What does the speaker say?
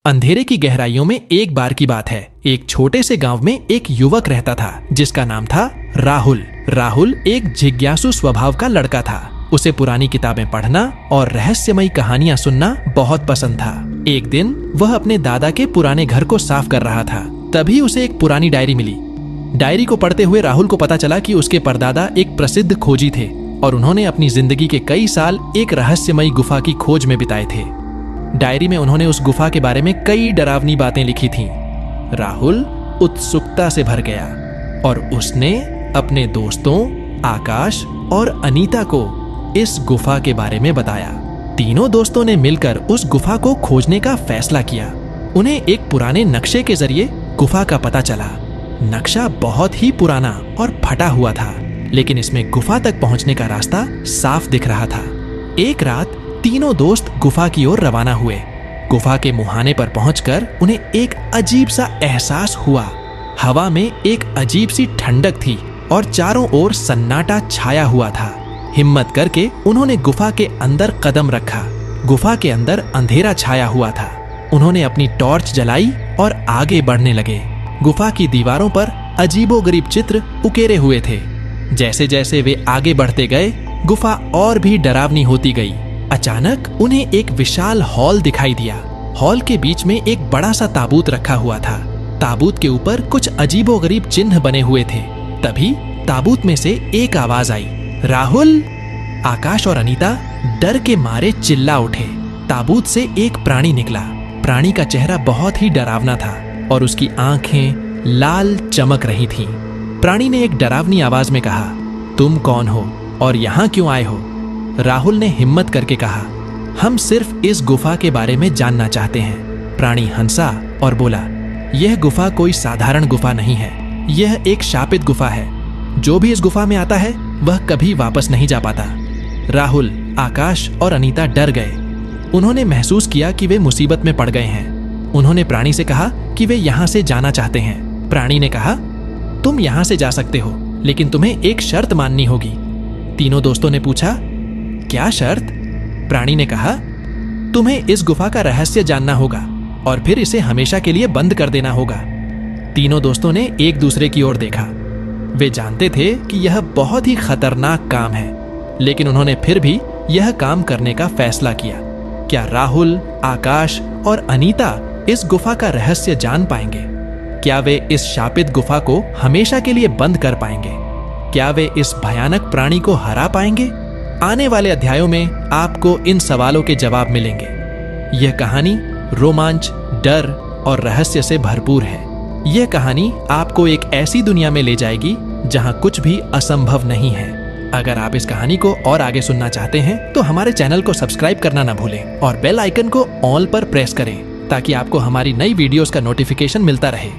अंधेरे की गहराइयों में एक बार की बात है। एक छोटे से गांव में एक युवक रहता था जिसका नाम था राहुल। राहुल एक जिज्ञासु स्वभाव का लड़का था। उसे पुरानी किताबें पढ़ना और रहस्यमयी कहानियां सुनना बहुत पसंद था। एक दिन वह अपने दादा के पुराने घर को साफ कर रहा था। तभी उसे एक पुरानी डायरी मिली। डायरी को पढ़ते हुए राहुल को पता चला कि उसके परदादा एक प्रसिद्ध खोजी थे और उन्होंने अपनी जिंदगी के कई साल एक रहस्यमयी गुफा की खोज में बिताए थे। डायरी में उन्होंने उस गुफा के बारे में कई डरावनी बातें लिखी थीं। राहुल उत्सुकता से भर गया और उसने अपने दोस्तों आकाश और अनीता को इस गुफा के बारे में बताया। तीनों दोस्तों ने मिलकर उस गुफा को खोजने का फैसला किया। उन्हें एक पुराने नक्शे के जरिए गुफा का पता चला। नक्शा बहुत ही पुराना और फटा हुआ था, लेकिन इसमें गुफा तक पहुंचने का रास्ता साफ दिख रहा था। एक रात तीनों दोस्त गुफा की ओर रवाना हुए। गुफा के मुहाने पर पहुंचकर उन्हें एक अजीब सा एहसास हुआ। हवा में एक अजीब सी ठंडक थी और चारों ओर सन्नाटा छाया हुआ था। हिम्मत करके उन्होंने गुफा के अंदर कदम रखा। गुफा के अंदर अंधेरा छाया हुआ था। उन्होंने अपनी टॉर्च जलाई और आगे बढ़ने लगे। गुफा की दीवारों पर अजीबोगरीब चित्र उकेरे हुए थे। जैसे जैसे वे आगे बढ़ते गए, गुफा और भी डरावनी होती गई। अचानक उन्हें एक विशाल हॉल दिखाई दिया। हॉल के बीच में एक बड़ा सा ताबूत रखा हुआ था। ताबूत के ऊपर कुछ अजीबोगरीब चिन्ह बने हुए थे। तभी ताबूत में से एक आवाज आई, राहुल! आकाश और अनीता डर के मारे चिल्ला उठे। ताबूत से एक प्राणी निकला। प्राणी का चेहरा बहुत ही डरावना था और उसकी आंखें लाल चमक रही थीं। प्राणी ने एक डरावनी आवाज में कहा, तुम कौन हो और यहाँ क्यों आए हो? राहुल ने हिम्मत करके कहा, हम सिर्फ इस गुफा के बारे में जानना चाहते हैं। प्राणी हंसा और बोला, यह गुफा कोई साधारण गुफा नहीं है। यह एक शापित गुफा है। जो भी इस गुफा में आता है वह कभी वापस नहीं जा पाता। राहुल, आकाश और अनीता डर गए। उन्होंने महसूस किया कि वे मुसीबत में पड़ गए हैं। उन्होंने प्राणी से कहा कि वे यहाँ से जाना चाहते हैं। प्राणी ने कहा, तुम यहाँ से जा सकते हो, लेकिन तुम्हें एक शर्त माननी होगी। तीनों दोस्तों ने पूछा, क्या शर्त? प्राणी ने कहा, तुम्हें इस गुफा का रहस्य जानना होगा और फिर इसे हमेशा के लिए बंद कर देना होगा। तीनों दोस्तों ने एक दूसरे की ओर देखा। वे जानते थे कि यह बहुत ही खतरनाक काम है, लेकिन उन्होंने फिर भी यह काम करने का फैसला किया। क्या राहुल, आकाश और अनीता इस गुफा का रहस्य जान पाएंगे? क्या वे इस शापित गुफा को हमेशा के लिए बंद कर पाएंगे? क्या वे इस भयानक प्राणी को हरा पाएंगे? आने वाले अध्यायों में आपको इन सवालों के जवाब मिलेंगे। यह कहानी रोमांच, डर और रहस्य से भरपूर है। यह कहानी आपको एक ऐसी दुनिया में ले जाएगी जहां कुछ भी असंभव नहीं है। अगर आप इस कहानी को और आगे सुनना चाहते हैं तो हमारे चैनल को सब्सक्राइब करना ना भूलें और बेल आइकन को ऑल पर प्रेस करें ताकि आपको हमारी नई वीडियोस का नोटिफिकेशन मिलता रहे।